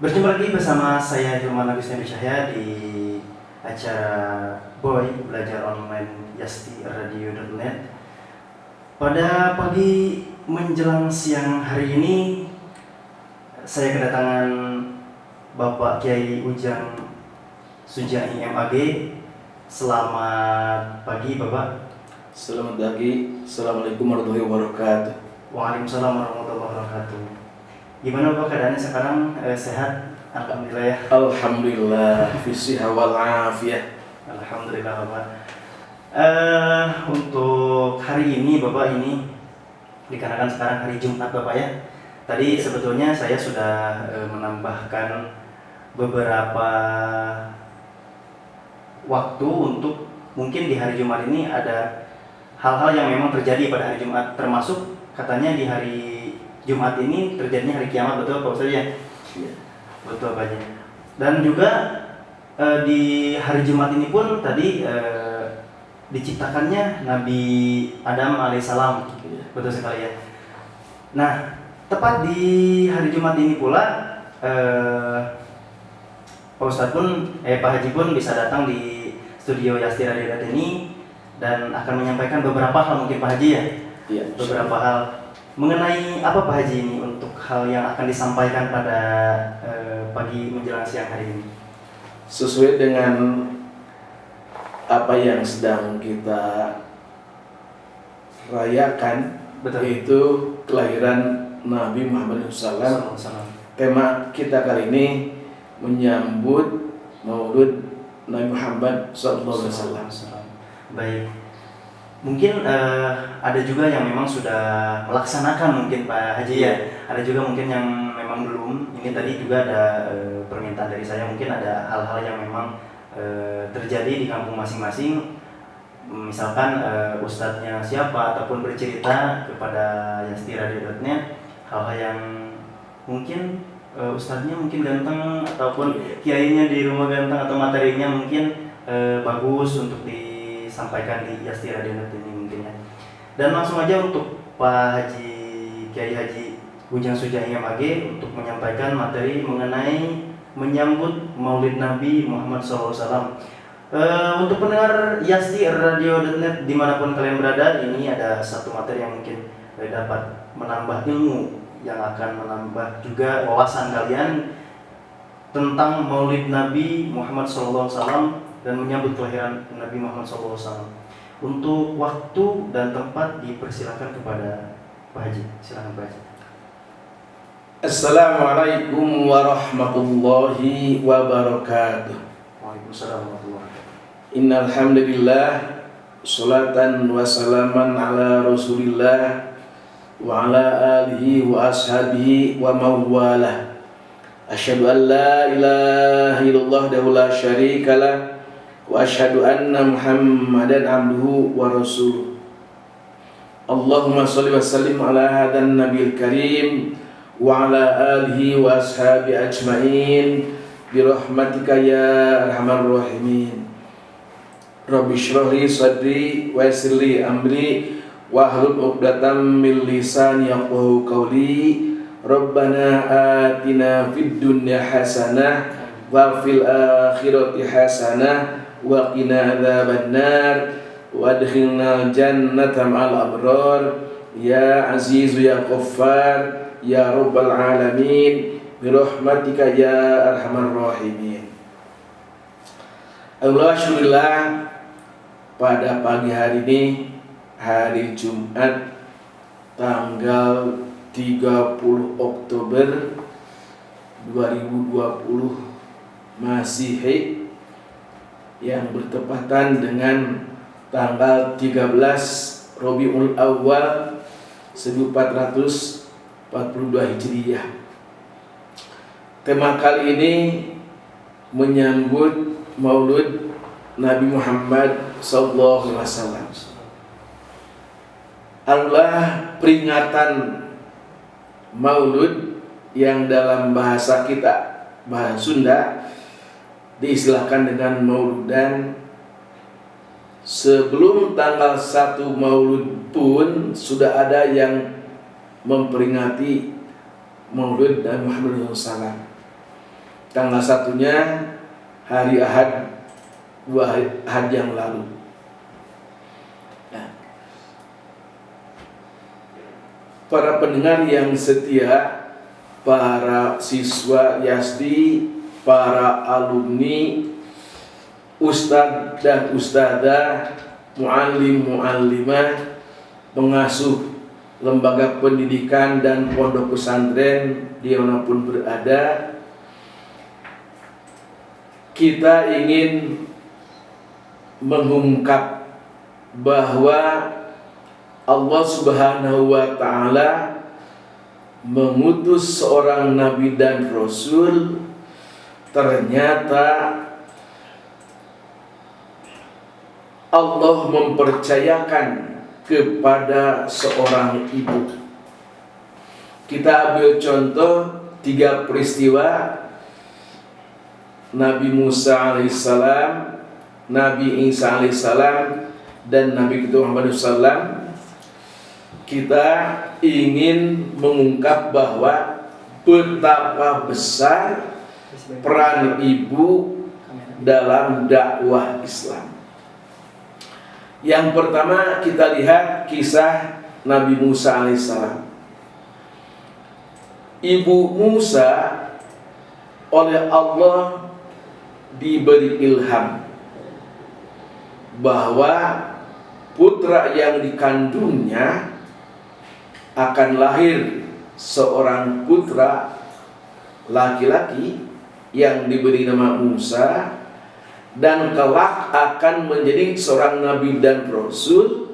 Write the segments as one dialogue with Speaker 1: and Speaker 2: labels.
Speaker 1: Berjumpa lagi bersama saya Hilman Agus Nabi Cahya di acara Boy Belajar Online yastiradio.net. Pada pagi menjelang siang hari ini saya kedatangan Bapak Kiai Ujang Sujai MAG. Selamat pagi Bapak.
Speaker 2: Selamat pagi. Assalamualaikum warahmatullahi wabarakatuh.
Speaker 1: Waalaikumsalam warahmatullahi wabarakatuh. Gimana Bapak keadaannya sekarang? Sehat? Alhamdulillah ya.
Speaker 2: Alhamdulillah fi wal afiyah.
Speaker 1: Alhamdulillah Bapak. Untuk hari ini Bapak, ini dikarenakan sekarang hari Jumat Bapak ya. Tadi sebetulnya saya sudah menambahkan beberapa waktu untuk mungkin di hari Jumat ini ada hal-hal yang memang terjadi pada hari Jumat, termasuk katanya di hari Jumat ini terjadinya hari kiamat, betul Pak Ustaz ya?
Speaker 2: Iya.
Speaker 1: Betul Pak. Dan juga di hari Jumat ini pun tadi diciptakannya Nabi Adam alaihissalam.
Speaker 2: Iya.
Speaker 1: Betul sekali ya. Nah, tepat di hari Jumat ini pula Pak Ustadz pun, Pak Haji pun bisa datang di studio Yasti Radio ini dan akan menyampaikan beberapa hal mungkin Pak Haji ya.
Speaker 2: Iya.
Speaker 1: Beberapa hal mengenai apa Pak Haji ini untuk hal yang akan disampaikan pada pagi menjelang siang hari ini.
Speaker 2: Sesuai dengan apa yang sedang kita rayakan,
Speaker 1: Betul.
Speaker 2: yaitu kelahiran Nabi Muhammad SAW. Tema kita kali ini menyambut Maulud Nabi Muhammad SAW.
Speaker 1: Baik. Mungkin ada juga yang memang sudah melaksanakan mungkin Pak Haji ya. Ada juga mungkin yang memang belum. Ini tadi juga ada permintaan dari saya, mungkin ada hal-hal yang memang terjadi di kampung masing-masing. Misalkan ustadznya siapa ataupun bercerita kepada yastiradio.net hal-hal yang mungkin ustadznya mungkin ganteng ataupun kiainya di rumah ganteng atau materinya mungkin bagus untuk disampaikan di yastiradio.net ini mungkin ya. Dan langsung aja untuk Pak Haji Kiai Haji Ujang Sujai MAG untuk menyampaikan materi mengenai menyambut Maulid Nabi Muhammad SAW. Untuk pendengar yastiradio.net dimanapun kalian berada, ini ada satu materi yang mungkin dapat menambah ilmu, yang akan menambah juga wawasan kalian tentang Maulid Nabi Muhammad SAW dan menyambut kelahiran Nabi Muhammad SAW. Untuk waktu dan tempat dipersilakan kepada Pak Haji. Silakan Pak Haji.
Speaker 2: Assalamualaikum warahmatullahi wabarakatuh.
Speaker 1: Waalaikumsalam warahmatullahi wabarakatuh.
Speaker 2: Innal hamdalillah, salatan wa salaman ala Rasulillah wa ala alihi wa ashabihi wa mawalah. Asyhadu an la ilaha illallah wahdahu la syarikalah wa asyhadu anna Muhammadan abduhu wa rasuluh. Allahumma shalli wa sallim ala hadan nabiyil karim wa ala alihi wa ashabi ajmain bi rahmatika ya arhamar rahimin. Rabbi shrah li sadri wa yassir li amri wahlul 'uqdatam min lisani yafqahu qawli. Rabbana atina fid dunya hasanah wa fil akhirati hasanah wa qina adzabannar wa adkhilna jannata ma'al abrar ya azizu ya ghaffar ya rabbal alamin bi rahmatika ya arhamar rahimin. Alhamdulillah, pada pagi hari ini, hari Jumat tanggal 30 Oktober 2020 Masehi yang bertepatan dengan tanggal 13 Rabiul Awal 1442 Hijriah. Tema kali ini menyambut Maulud Nabi Muhammad sallallahu alaihi wasallam. Adalah peringatan Maulud yang dalam bahasa kita, bahasa Sunda, diistilahkan dengan Mauludan. Sebelum tanggal 1 Maulud pun sudah ada yang memperingati Maulud Nabi Muhammad SAW. tanggal satunya hari Ahad, 2 hari Ahad yang lalu. Nah, para pendengar yang setia, para siswa Yasdi, para alumni, ustadz dan ustadzah, muallim muallimah, pengasuh lembaga pendidikan dan pondok pesantren dimanapun berada, kita ingin mengungkap bahwa Allah Subhanahu wa Ta'ala mengutus seorang nabi dan rasul. Ternyata Allah mempercayakan kepada seorang ibu. Kita ambil contoh 3 peristiwa: Nabi Musa alaihissalam, Nabi Isa alaihissalam, dan Nabi kita Muhammad SAW. Kita ingin mengungkap bahwa betapa besar peran ibu dalam dakwah Islam. Yang pertama, kita lihat kisah Nabi Musa alaihissalam. Ibu Musa oleh Allah diberi ilham bahwa putra yang dikandungnya akan lahir seorang putra laki-laki yang diberi nama Musa, dan kelak akan menjadi seorang nabi dan rasul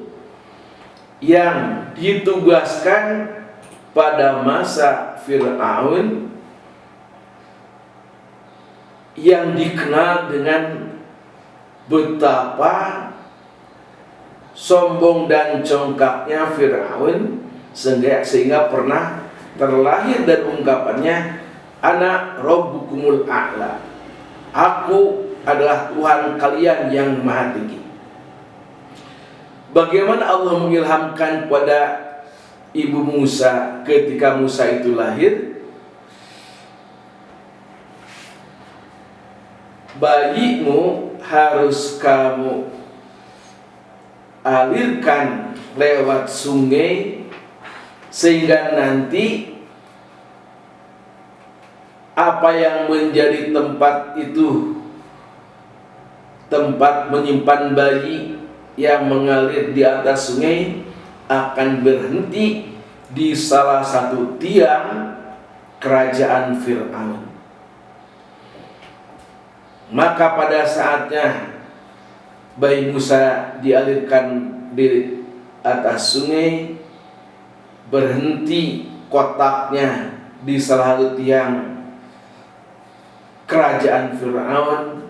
Speaker 2: yang ditugaskan pada masa Fir'aun yang dikenal dengan betapa sombong dan congkaknya Fir'aun, sehingga pernah terlahir dan ungkapannya, Ana Rabbukumul A'la, aku adalah Tuhan kalian yang maha tinggi. Bagaimana Allah mengilhamkan pada ibu Musa ketika Musa itu lahir? Bayimu harus kamu alirkan lewat sungai, sehingga nanti apa yang menjadi tempat itu, tempat menyimpan bayi yang mengalir di atas sungai, akan berhenti di salah satu tiang kerajaan Fir'aun. Maka pada saatnya bayi Musa dialirkan di atas sungai, berhenti kotaknya di salah satu tiang kerajaan Fir'aun,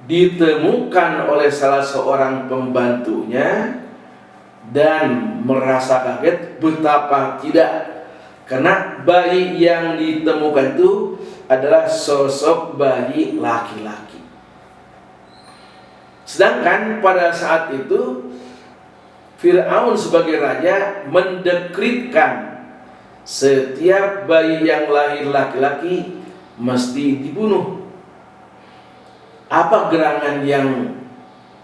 Speaker 2: ditemukan oleh salah seorang pembantunya dan merasa kaget. Betapa tidak, karena bayi yang ditemukan itu adalah sosok bayi laki-laki. Sedangkan pada saat itu Fir'aun sebagai raja mendekritkan setiap bayi yang lahir laki-laki mesti dibunuh. Apa gerangan yang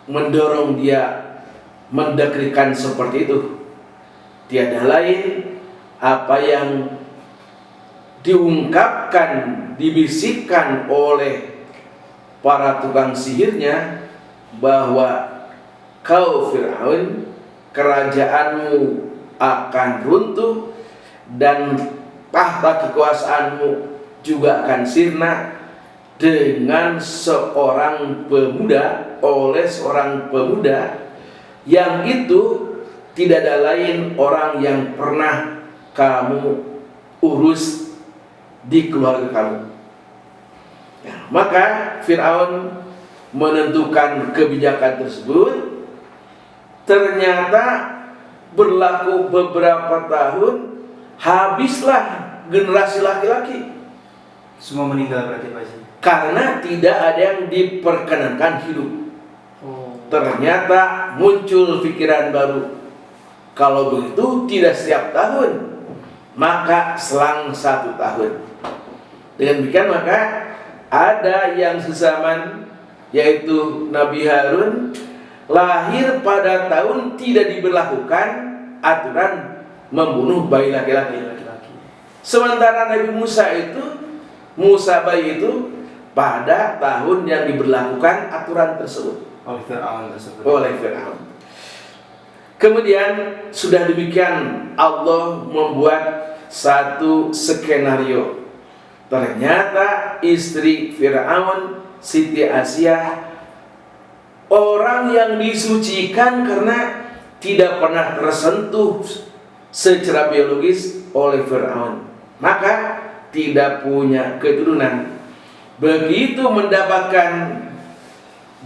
Speaker 2: mendorong dia mendekritkan seperti itu? Tiada lain apa yang diungkapkan, dibisikkan oleh para tukang sihirnya, bahwa kau Fir'aun, kerajaanmu akan runtuh dan tahta kekuasaanmu juga akan sirna dengan seorang pemuda, oleh seorang pemuda yang itu tidak ada lain orang yang pernah kamu urus di keluarga kamu. Ya, maka Fir'aun menentukan kebijakan tersebut. Ternyata berlaku beberapa tahun, habislah generasi laki-laki.
Speaker 1: Semua meninggal berarti Pak Haji?
Speaker 2: Karena tidak ada yang diperkenankan hidup. Ternyata muncul pikiran baru. Kalau begitu tidak setiap tahun, maka selang 1 tahun. Dengan demikian maka ada yang sezaman, yaitu Nabi Harun, lahir pada tahun tidak diberlakukan aturan membunuh bayi laki-laki. Sementara Nabi Musa bayi itu pada tahun yang diberlakukan aturan tersebut oleh Fir'aun. Kemudian sudah demikian Allah membuat satu skenario. Ternyata istri Fir'aun, Siti Asyah, orang yang disucikan karena tidak pernah tersentuh secara biologis oleh Fir'aun, maka tidak punya keturunan. Begitu mendapatkan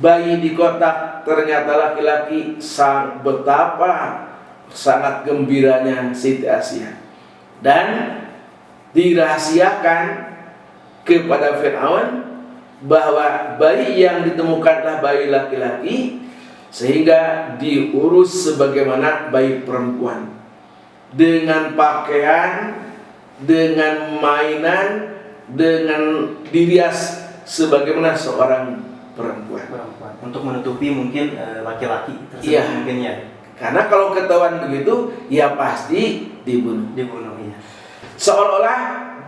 Speaker 2: bayi di kotak ternyata laki-laki, betapa sangat gembiranya Siti Asyah, dan dirahasiakan kepada Fir'aun bahwa bayi yang ditemukanlah bayi laki-laki, sehingga diurus sebagaimana bayi perempuan, dengan pakaian, dengan mainan, dengan dirias sebagaimana seorang perempuan.
Speaker 1: Untuk menutupi mungkin laki-laki tersebut.
Speaker 2: Iya.
Speaker 1: Mungkin ya.
Speaker 2: Karena kalau ketahuan begitu, ya pasti dibunuh.
Speaker 1: Iya.
Speaker 2: Seolah-olah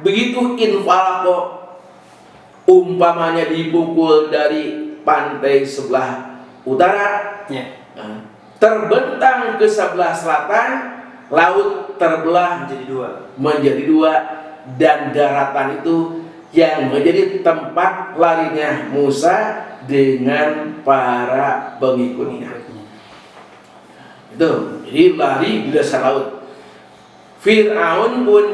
Speaker 2: begitu infalako, umpamanya dipukul dari pantai sebelah utara,
Speaker 1: Iya.
Speaker 2: terbentang ke sebelah selatan, laut terbelah menjadi dua, dan daratan itu yang menjadi tempat larinya Musa dengan para pengikutnya. Itu, jadi lari di dasar laut. Fir'aun pun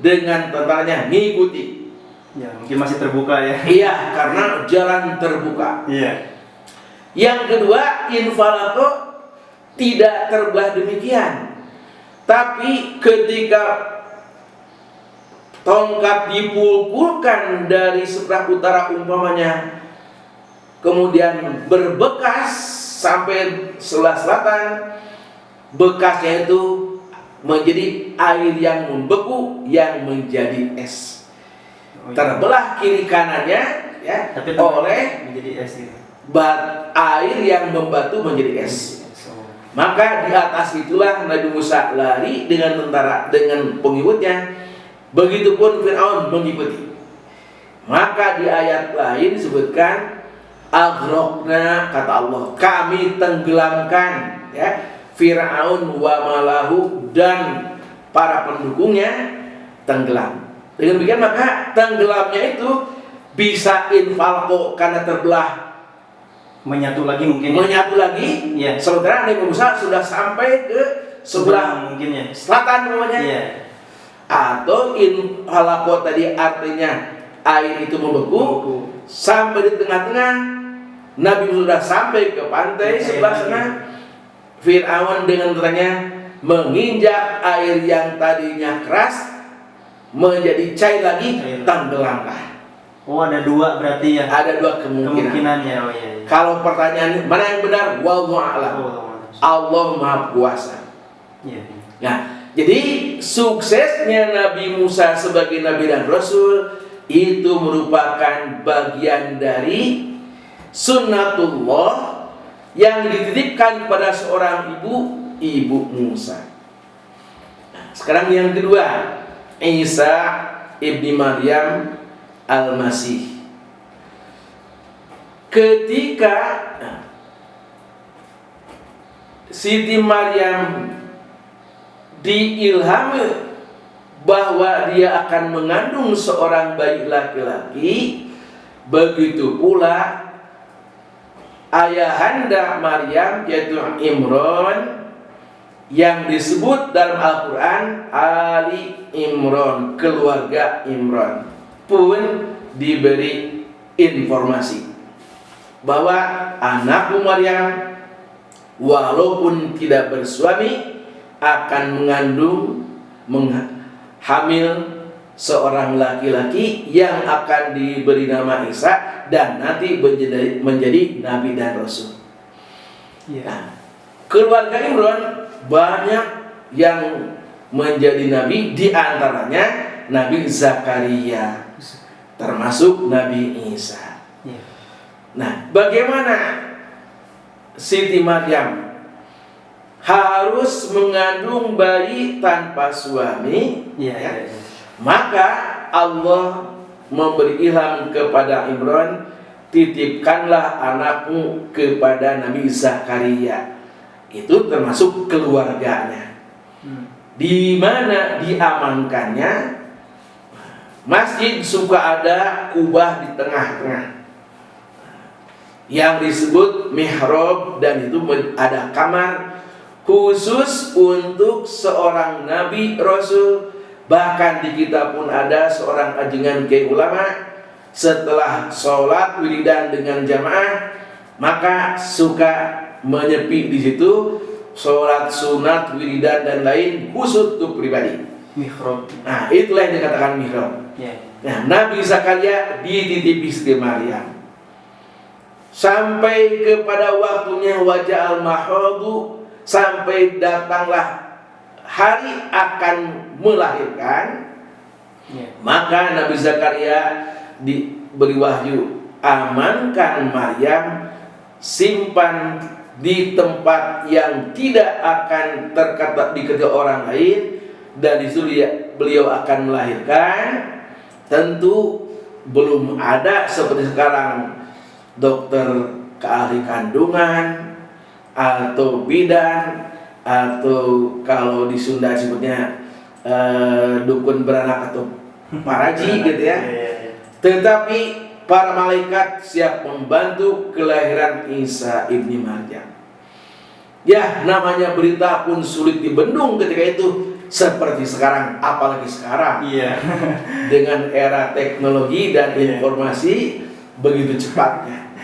Speaker 2: dengan tentaranya ngikuti.
Speaker 1: Ya, mungkin masih terbuka ya.
Speaker 2: Iya, karena jalan terbuka.
Speaker 1: Iya.
Speaker 2: Yang kedua, infalato tidak terbelah demikian. Tapi ketika tongkat dipukulkan dari sebelah utara umpamanya, kemudian berbekas sampai sebelah selatan, bekasnya itu menjadi air yang membeku yang menjadi es. Terbelah kiri kanannya ya,
Speaker 1: tapi
Speaker 2: oleh
Speaker 1: menjadi es gitu.
Speaker 2: air yang membatu menjadi es. Maka di atas itulah Nabi Musa lari dengan tentara, dengan pengikutnya. Begitupun Fir'aun mengikuti. Maka di ayat lain disebutkan aghraqna, kata Allah, kami tenggelamkan ya Fir'aun wa malahu, dan para pendukungnya tenggelam. Dengan demikian maka tenggelamnya itu bisa infalko karena terbelah,
Speaker 1: menyatu lagi mungkin.
Speaker 2: Menyatu lagi.
Speaker 1: Ya.
Speaker 2: Sementara Nabi Musa sudah sampai ke sebelah
Speaker 1: mungkin ya.
Speaker 2: selatan namanya.
Speaker 1: Iya.
Speaker 2: Atau infalko tadi artinya air itu membeku. Sampai di tengah-tengah, Nabi sudah sampai ke pantai sebelah sana. Fir'aun dengan tentaranya menginjak air yang tadinya keras menjadi cair lagi, tenggelamlah.
Speaker 1: Oh, ada dua berarti ya.
Speaker 2: Ada dua kemungkinannya.
Speaker 1: Oh iya.
Speaker 2: Kalau pertanyaan mana yang benar, wallahu a'lam. Allah Maha Kuasa.
Speaker 1: Iya.
Speaker 2: Nah, jadi suksesnya Nabi Musa sebagai Nabi dan Rasul itu merupakan bagian dari sunnatullah yang dititipkan kepada seorang ibu Musa. Nah, sekarang yang kedua, Isa ibni Maryam Al-Masih. Ketika Siti Maryam diilhami bahwa dia akan mengandung seorang bayi laki-laki, begitu pula ayahanda Maryam yaitu Imran, yang disebut dalam Al-Quran Ali Imran, keluarga Imran, pun diberi informasi bahwa anakmu Maryam walaupun tidak bersuami akan mengandung, hamil seorang laki-laki yang akan diberi nama Isa dan nanti menjadi Nabi dan Rasul. Nah, keluarga Imran banyak yang menjadi Nabi, di antaranya Nabi Zakaria. termasuk Nabi Isa.
Speaker 1: Iya.
Speaker 2: Nah, bagaimana Siti Maryam harus mengandung bayi tanpa suami?
Speaker 1: Iya,
Speaker 2: Ya.
Speaker 1: iya, iya.
Speaker 2: Maka Allah memberi ilham kepada Imran, titipkanlah anakmu kepada Nabi Zakaria. Itu termasuk keluarganya. Di mana diamankannya, masjid suka ada kubah di tengah-tengah yang disebut mihrab, dan itu ada kamar khusus untuk seorang nabi rasul. Bahkan di kita pun ada seorang ajengan kiai ulama, setelah sholat wiridan dengan jamaah maka suka menyepi di situ, sholat sunat, wiridan dan lain khusus untuk pribadi.
Speaker 1: Mihrab.
Speaker 2: Nah, itulah yang dikatakan mihrab.
Speaker 1: Iya.
Speaker 2: Nah, Nabi Zakaria dititipi Siti Maryam sampai kepada waktunya wajah al-mahadu, sampai datanglah hari akan melahirkan.
Speaker 1: Iya.
Speaker 2: Maka Nabi Zakaria diberi wahyu, amankan Maryam, simpan di tempat yang tidak akan diketahui orang lain, dan itu beliau akan melahirkan. Tentu belum ada seperti sekarang dokter keahli kandungan atau bidan, atau kalau di Sunda sebutnya dukun beranak atau paraji gitu ya. Tetapi para malaikat siap membantu kelahiran Isa ibni Maryam. Ya, namanya berita pun sulit dibendung ketika itu, seperti sekarang, apalagi sekarang.
Speaker 1: Iya.
Speaker 2: Dengan era teknologi dan informasi begitu cepatnya.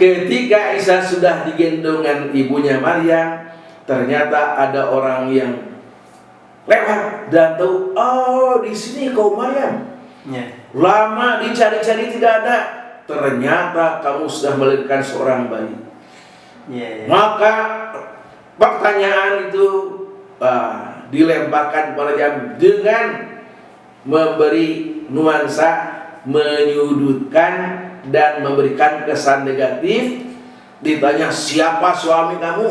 Speaker 2: Ketika Isa sudah digendongan ibunya Maryam, ternyata ada orang yang lewat dan tahu, oh di sini kau Maryam.
Speaker 1: Iya.
Speaker 2: Lama dicari-cari tidak ada, ternyata kamu sudah melahirkan seorang bayi.
Speaker 1: Iya.
Speaker 2: Maka pertanyaan itu dilemparkan Maryam dengan memberi nuansa menyudutkan dan memberikan kesan negatif. Ditanya siapa suami kamu,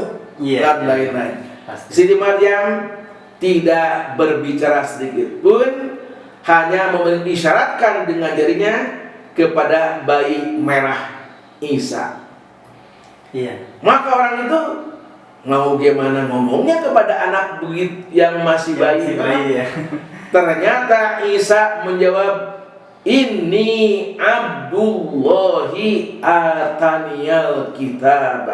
Speaker 2: dan lain-lain. Siti Maryam tidak berbicara sedikit pun, hanya mengisyaratkan dengan jarinya kepada bayi merah Isa.
Speaker 1: Iya.
Speaker 2: Maka orang itu mau gimana ngomongnya kepada anak begitu yang masih bayi.
Speaker 1: Ya.
Speaker 2: Ternyata Isa menjawab, Inni Abdullahi ataniyal kitab.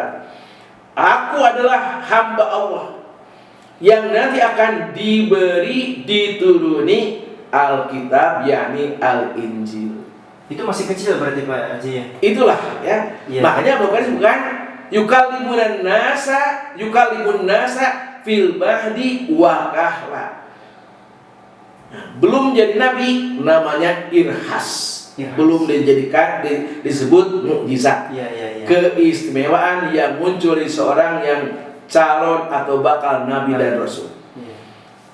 Speaker 2: Aku adalah hamba Allah yang nanti akan dituruni Alkitab, yakni Al-Injil.
Speaker 1: Itu masih kecil berarti Pak Haji ya?
Speaker 2: Itulah ya.
Speaker 1: Iya.
Speaker 2: Makanya bukan yukallimun nasa fil mahdi wa kahla. Nah, belum jadi nabi, namanya irhas. Belum dijadikan disebut mukjizat.
Speaker 1: Iya.
Speaker 2: Keistimewaan yang muncul di seorang yang calon atau bakal nabi dan rasul.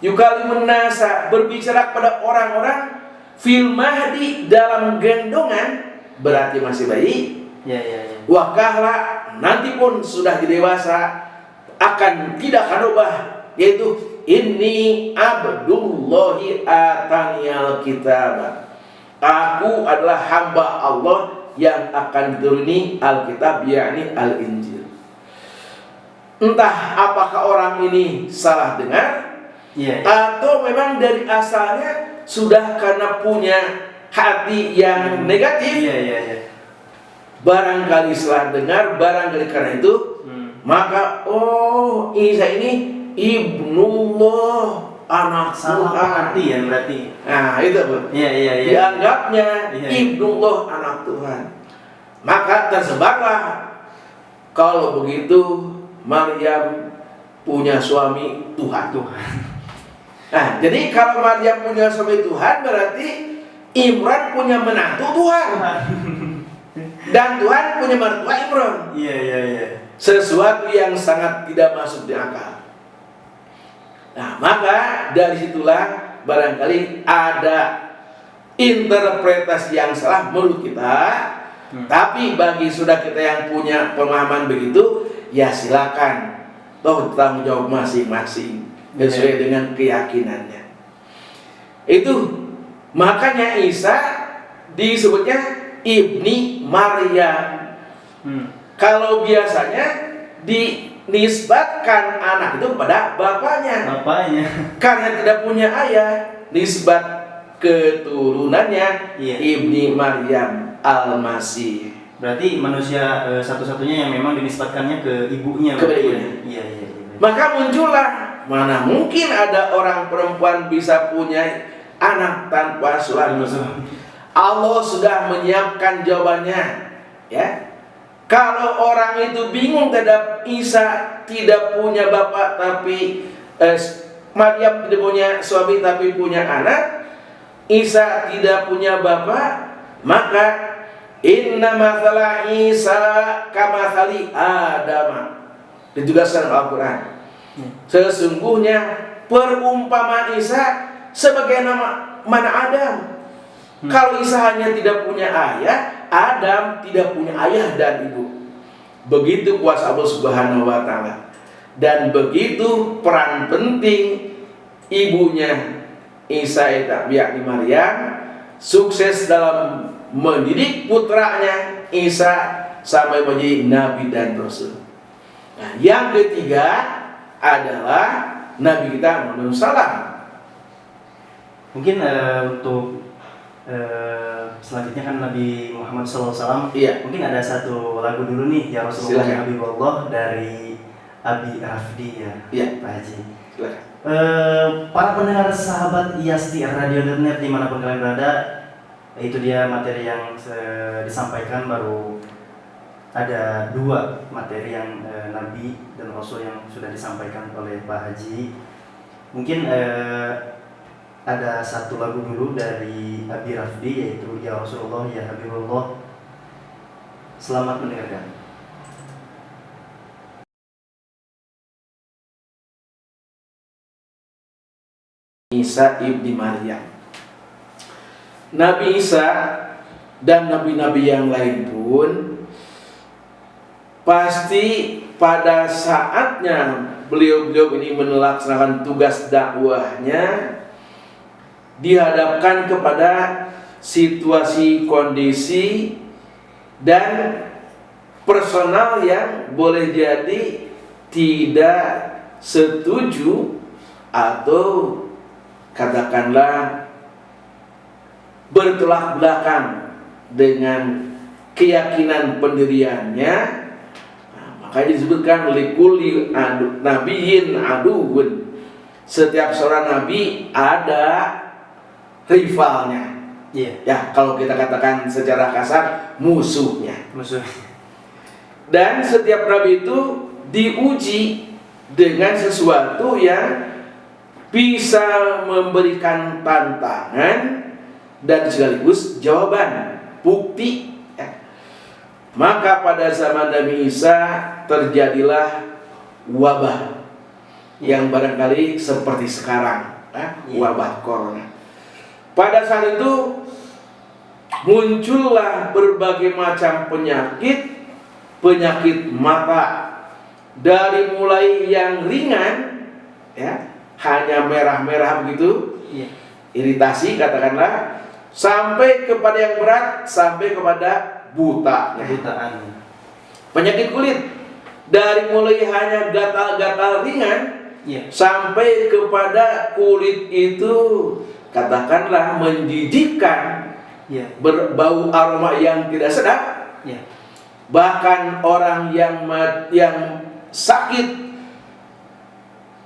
Speaker 2: Yukallimun nasa, berbicara kepada orang-orang fil mahdi, dalam gendongan, berarti masih bayi.
Speaker 1: Iya.
Speaker 2: Wa kahla, nanti pun sudah dewasa, akan tidak akan ubah, yaitu inni abdullahi ataniyal kitab. Aku adalah hamba Allah yang akan dituruni Alkitab, yakni Al-Injil. Entah apakah orang ini salah dengar, atau memang dari asalnya sudah karena punya hati yang negatif.
Speaker 1: Iya.
Speaker 2: Barangkali salah dengar, barangkali karena itu, maka Isa ini ibnullah, anak
Speaker 1: Salah
Speaker 2: Tuhan.
Speaker 1: pengertian berarti.
Speaker 2: Nah itu Bu.
Speaker 1: Iya.
Speaker 2: Dianggapnya
Speaker 1: Iya.
Speaker 2: ibnullah, anak Tuhan. Maka tersebarlah, kalau begitu Maryam punya suami Tuhan. Nah, jadi kalau Maryam punya suami Tuhan, berarti Imran punya menantu Tuhan. Dan Tuhan punya mertua Imran.
Speaker 1: Iya.
Speaker 2: Sesuatu yang sangat tidak masuk di akal. Nah, maka dari situlah barangkali ada interpretasi yang salah menurut kita. Tapi bagi sudah kita yang punya pemahaman begitu, ya silakan, toh tanggung jawab masing-masing sesuai dengan keyakinannya. Itu makanya Isa disebutnya Ibni Maryam. Kalau biasanya dinisbatkan anak itu kepada bapaknya. Karena tidak punya ayah, nisbat keturunannya Ibni Maryam Al-Masih.
Speaker 1: Berarti manusia satu-satunya yang memang dinisbatkannya ke ibunya. Iya.
Speaker 2: Maka muncullah, mana mungkin ada orang perempuan bisa punya anak tanpa suami. Allah sudah menyiapkan jawabannya, ya. Kalau orang itu bingung terhadap Isa tidak punya bapak tapi Maryam tidak punya suami tapi punya anak, Isa tidak punya bapak, maka inna mathala Isa kamathali Adam. Ditugaskan Al-Quran. Sesungguhnya perumpamaan Isa sebagai mana Adam. Kalau Isa hanya tidak punya ayah, Adam tidak punya ayah dan ibu. Begitu kuasa Allah Subhanahu wa Ta'ala. Dan begitu peran penting ibunya Isa yakni Maryam sukses dalam mendidik putranya Isa sampai menjadi nabi dan rasul. Nah, yang ketiga adalah Nabi kita Muhammad SAW.
Speaker 1: Mungkin untuk selanjutnya kan Nabi Muhammad SAW.
Speaker 2: Iya.
Speaker 1: Mungkin ada satu lagu dulu nih, Ya Rasulullah Ya Habibullah, dari Abi Rafdi ya, Pak Haji.
Speaker 2: Silakan.
Speaker 1: Para pendengar sahabat IASTI Radio.net dimanapun kalian berada, itu dia materi yang disampaikan. Baru ada 2 materi yang Nabi dan Rasul yang sudah disampaikan oleh Pak Haji. Mungkin ada satu lagu dulu dari Abi Rafdi, yaitu Ya Rasulullah Ya Habibullah. Selamat mendengarkan.
Speaker 2: Isa ibni Maryam. Nabi Isa dan nabi-nabi yang lain pun pasti pada saatnya beliau-beliau ini melaksanakan tugas dakwahnya dihadapkan kepada situasi, kondisi dan personal yang boleh jadi tidak setuju atau katakanlah bertolak belakang dengan keyakinan pendiriannya. Nah, makanya disebutkan likulli nabiyyin aduwwun. Setiap seorang nabi ada rivalnya. Ya, kalau kita katakan secara kasar, musuhnya. Dan setiap nabi itu diuji dengan sesuatu yang bisa memberikan tantangan dan sekaligus jawaban, bukti. Maka pada zaman Nabi Isa terjadilah wabah yang barangkali seperti sekarang, wabah corona. Pada saat itu muncullah berbagai macam penyakit mata, dari mulai yang ringan, ya, hanya merah-merah begitu, iritasi katakanlah, sampai kepada yang berat, sampai kepada butaan. Penyakit kulit dari mulai hanya gatal-gatal ringan, sampai kepada kulit itu katakanlah mendidihkan, berbau aroma yang tidak sedap. Bahkan orang yang sakit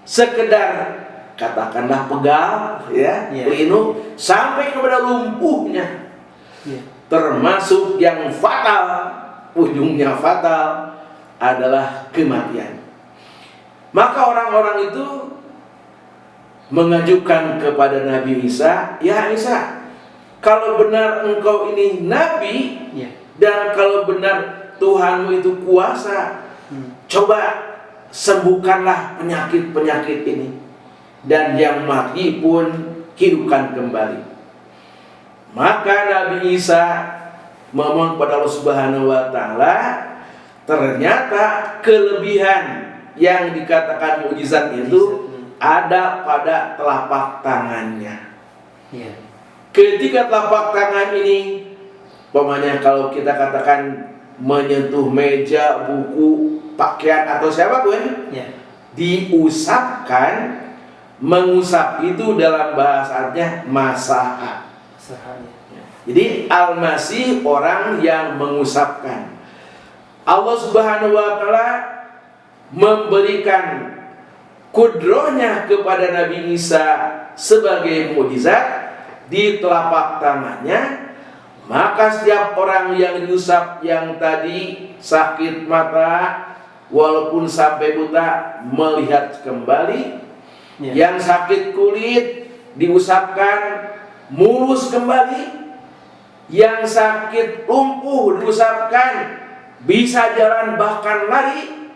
Speaker 2: sekedar katakanlah pegal, pelinu, sampai kepada lumpuhnya, termasuk yang fatal, ujungnya fatal adalah kematian. Maka orang-orang itu mengajukan kepada Nabi Isa, ya Isa, kalau benar engkau ini nabi, dan kalau benar Tuhanmu itu kuasa, coba sembuhkanlah penyakit-penyakit ini, dan yang mati pun hidupkan kembali. Maka Nabi Isa memohon kepada Allah Subhanahu wa taala, ternyata kelebihan yang dikatakan mukjizat itu ada pada telapak tangannya.
Speaker 1: Iya.
Speaker 2: Ketika telapak tangan ini, umpamanya kalau kita katakan menyentuh meja, buku, pakaian atau siapapun,
Speaker 1: Iya.
Speaker 2: diusapkan. Mengusap itu dalam bahasa Arabnya masaha.
Speaker 1: Sahanya.
Speaker 2: Jadi al-masih orang yang mengusapkan. Allah Subhanahu wa taala memberikan kudrohnya kepada Nabi Isa sebagai mukjizat di telapak tangannya. Maka setiap orang yang diusap, yang tadi sakit mata walaupun sampai buta melihat kembali, yang sakit kulit diusapkan mulus kembali, yang sakit lumpuh diusapkan bisa jalan bahkan lari,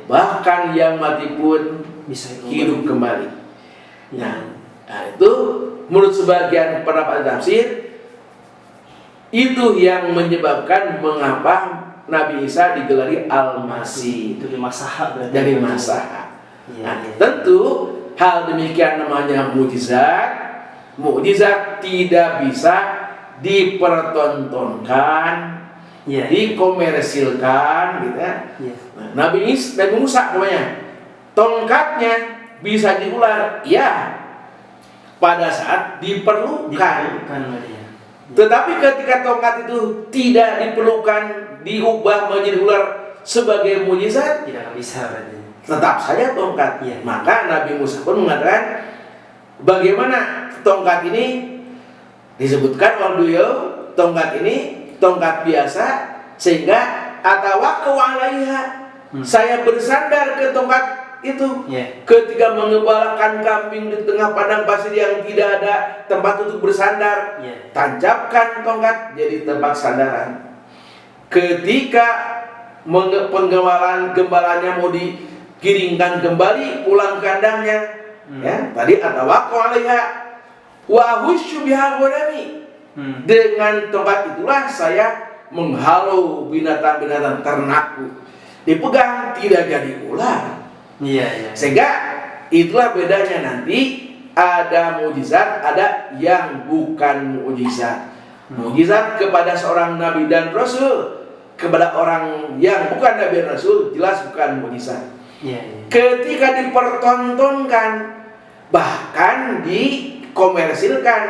Speaker 2: bahkan yang mati pun
Speaker 1: Bisa
Speaker 2: hidup kembali.
Speaker 1: Ya.
Speaker 2: Nah, itu menurut sebagian pendapat tafsir, itu yang menyebabkan mengapa Nabi Isa digelari Al-Masih.
Speaker 1: Itu di masaha berarti.
Speaker 2: Dari masaha.
Speaker 1: Iya,
Speaker 2: Nah,
Speaker 1: iya.
Speaker 2: tentu hal demikian namanya mukjizat. Mukjizat tidak bisa dipertontonkan,
Speaker 1: Iya.
Speaker 2: dikomersilkan, gitu ya.
Speaker 1: Iya.
Speaker 2: Nah, Nabi Musa namanya, tongkatnya bisa diular, ya, pada saat diperlukan.
Speaker 1: Diperlukan berarti ya.
Speaker 2: Tetapi ketika tongkat itu tidak diperlukan, diubah menjadi ular sebagai mukjizat,
Speaker 1: Tidak akan bisa berarti.
Speaker 2: tetap saja tongkat.
Speaker 1: Iya.
Speaker 2: Maka Nabi Musa pun mengatakan, bagaimana tongkat ini disebutkan oleh beliau, tongkat ini tongkat biasa, sehingga atawakau alaiha, saya bersandar ke tongkat itu. Ketika mengembalakan kambing di tengah padang pasir yang tidak ada tempat untuk bersandar, tancapkan tongkat jadi tempat sandaran. Ketika gembalanya mau dikiringkan kembali pulang ke kandangnya, ya, tadi atawakau alaiha wa ahusyu biha ghanami. Dengan tongkat itulah saya menghalau binatang-binatang ternakku. Dipegang tidak jadi ular.
Speaker 1: Iya.
Speaker 2: Sehingga itulah bedanya nanti, ada mukjizat, ada yang bukan mukjizat. Mukjizat kepada seorang nabi dan rasul, kepada orang yang bukan nabi dan rasul jelas bukan mukjizat. Ketika dipertontonkan, bahkan dikomersilkan,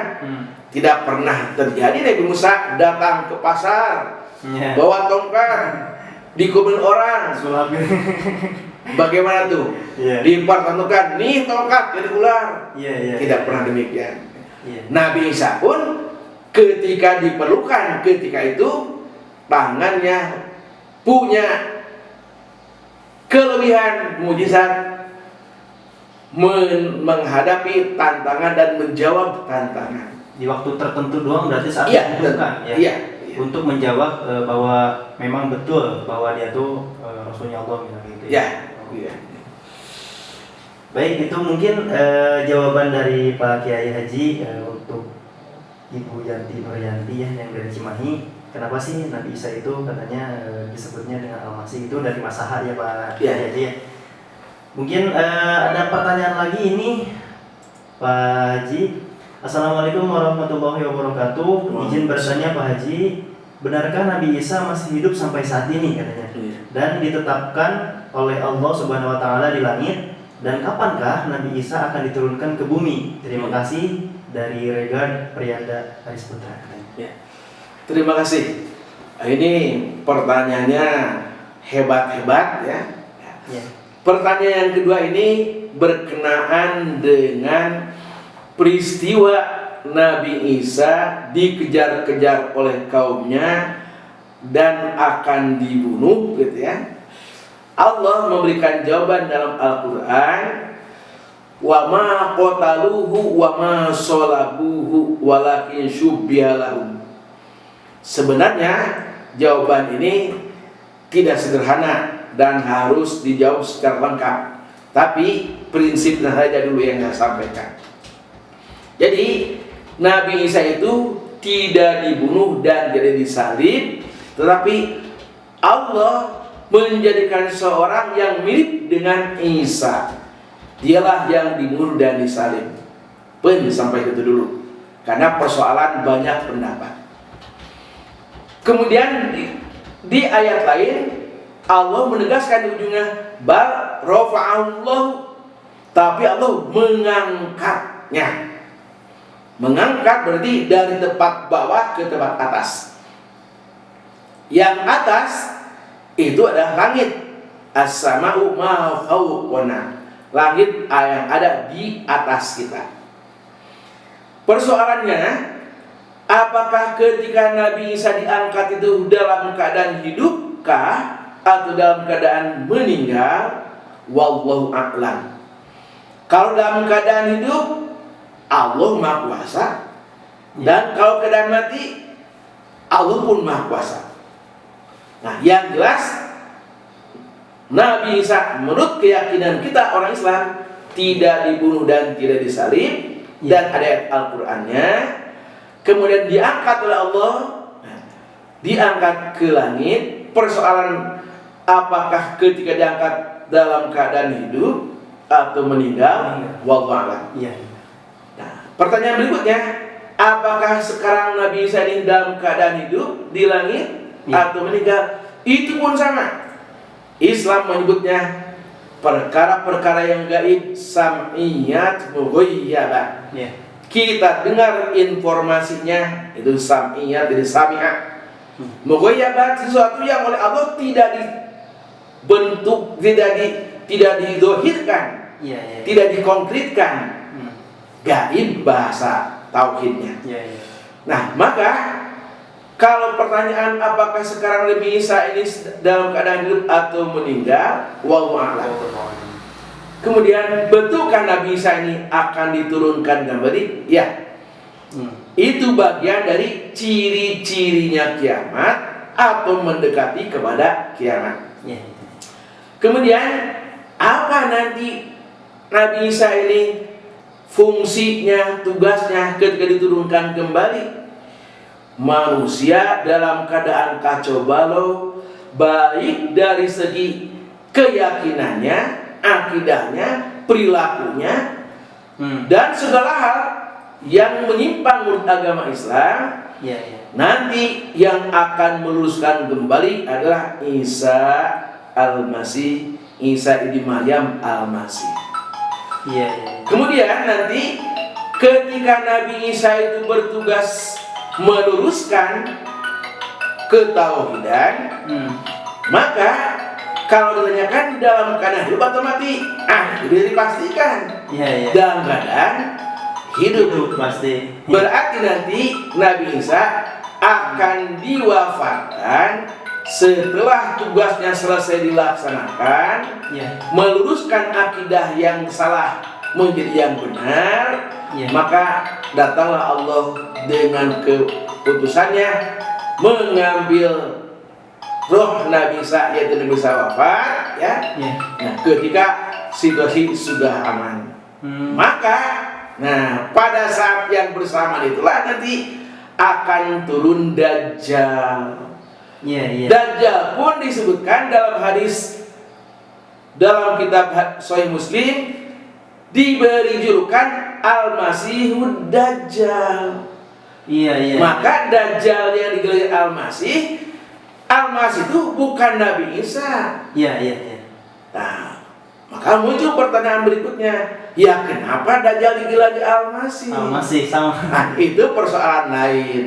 Speaker 2: tidak pernah terjadi Nabi Musa datang ke pasar bawa tongkat dikumpulin orang. Bagaimana tuh? Dipertontonkan, nih tongkat jadi ular. Tidak pernah demikian. Nabi Isa pun ketika diperlukan, ketika itu tangannya punya kelebihan mukjizat menghadapi tantangan dan menjawab tantangan.
Speaker 1: Di waktu tertentu doang berarti saat dibutuhkan, untuk menjawab bahwa memang betul bahwa dia tuh Rasulnya Allah gitu. Baik, itu mungkin jawaban dari Pak Kiai Haji untuk Ibu Yanti Nuryanti ya, yang dari Cimahi. Kenapa sih Nabi Isa itu katanya disebutnya dengan Al-Masih, itu dari Masaha ya Pak Kiai Haji ya. Mungkin ada pertanyaan lagi ini Pak Haji. Assalamualaikum warahmatullahi wabarakatuh. Izin bertanya Pak Haji, benarkah Nabi Isa masih hidup sampai saat ini katanya? Dan ditetapkan oleh Allah Subhanahu wa taala di langit, dan kapankah Nabi Isa akan diturunkan ke bumi? Terima kasih dari Regard Priyanda Aris Putra.
Speaker 2: Terima kasih. Ini pertanyaannya hebat-hebat ya. Pertanyaan yang kedua ini berkenaan dengan peristiwa Nabi Isa dikejar-kejar oleh kaumnya dan akan dibunuh, gitu ya. Allah memberikan jawaban dalam Al-Quran, wa ma qataluhu wa ma sholabuhu walakin syubbiha lahum. Sebenarnya jawaban ini tidak sederhana dan harus dijawab secara lengkap. Tapi prinsipnya saja dulu yang saya sampaikan. Jadi Nabi Isa itu tidak dibunuh dan tidak disalib, tetapi Allah menjadikan seorang yang mirip dengan Isa. Dialah yang dibunuh dan disalib. Sampai itu dulu. Karena persoalan banyak pendapat. Kemudian di ayat lain Allah menegaskan di ujungnya bal rafa'allahu, tapi Allah mengangkatnya. Mengangkat berarti dari tempat bawah ke tempat atas. Yang atas itu adalah langit. As-sama'u ma fawqana. Langit yang ada di atas kita. Persoalannya, apakah ketika Nabi Isa diangkat itu dalam keadaan hidupkah atau dalam keadaan meninggal? Wallahu a'lam. Kalau dalam keadaan hidup, Allah Maha Kuasa. Dan kalau keadaan mati, Allah pun Maha Kuasa. Nah, yang jelas Nabi Isa menurut keyakinan kita orang Islam tidak dibunuh dan tidak disalib, dan ada ayat Al-Qur'annya. Kemudian diangkat oleh Allah, diangkat ke langit. Persoalan apakah ketika diangkat dalam keadaan hidup atau meninggal? Wallahu a'lam. Nah, pertanyaan berikutnya, apakah sekarang Nabi Isa ini dalam keadaan hidup di langit atau meninggal? Itu pun sama. Islam menyebutnya perkara-perkara yang gaib, sam'iyat mughayyabah. Kita dengar informasinya, itu sam'iyat, jadi sami'ah. Mughayyabah, sesuatu yang oleh Allah tidak dibentuk, tidak didohirkan, tidak dikonkretkan. Gaib bahasa tauhidnya. Nah, maka kalau pertanyaan apakah sekarang Nabi Isa ini dalam keadaan hidup atau meninggal, wallahu a'lam. Kemudian betulkah Nabi Isa ini akan diturunkan kembali? Ya. Itu bagian dari ciri-cirinya kiamat atau mendekati kepada kiamat. Kemudian apa nanti Nabi Isa ini fungsinya, tugasnya ketika diturunkan kembali? Manusia dalam keadaan kacau balau, baik dari segi keyakinannya, akidahnya, perilakunya, dan segala hal yang menyimpang menurut agama Islam. Nanti yang akan meluruskan kembali adalah Isa Al-Masih, Isa ibn Maryam Al-Masih. Kemudian nanti ketika Nabi Isa itu bertugas meluruskan ketauhidan, maka kalau ditanyakan dalam keadaan hidup atau mati, sudah dipastikan dalam keadaan hidup pasti. Berarti nanti Nabi Isa akan diwafatkan setelah tugasnya selesai dilaksanakan, meluruskan akidah yang salah menjadi yang benar. Maka datanglah Allah dengan keputusannya mengambil roh Nabi Isa, yaitu Nabi Isa wafat, Nah, ketika situasi sudah aman, maka pada saat yang bersamaan itulah nanti akan turun Dajjal. Dajjal pun disebutkan dalam hadis dalam kitab Sahih Muslim, diberi julukan Al-Masihud Dajjal. Maka Dajjal yang digelar Al-Masih itu bukan Nabi Isa. Nah, maka muncul pertanyaan berikutnya, kenapa Dajjal digelar Al-Masih?
Speaker 1: Sama.
Speaker 2: Nah, itu persoalan lain.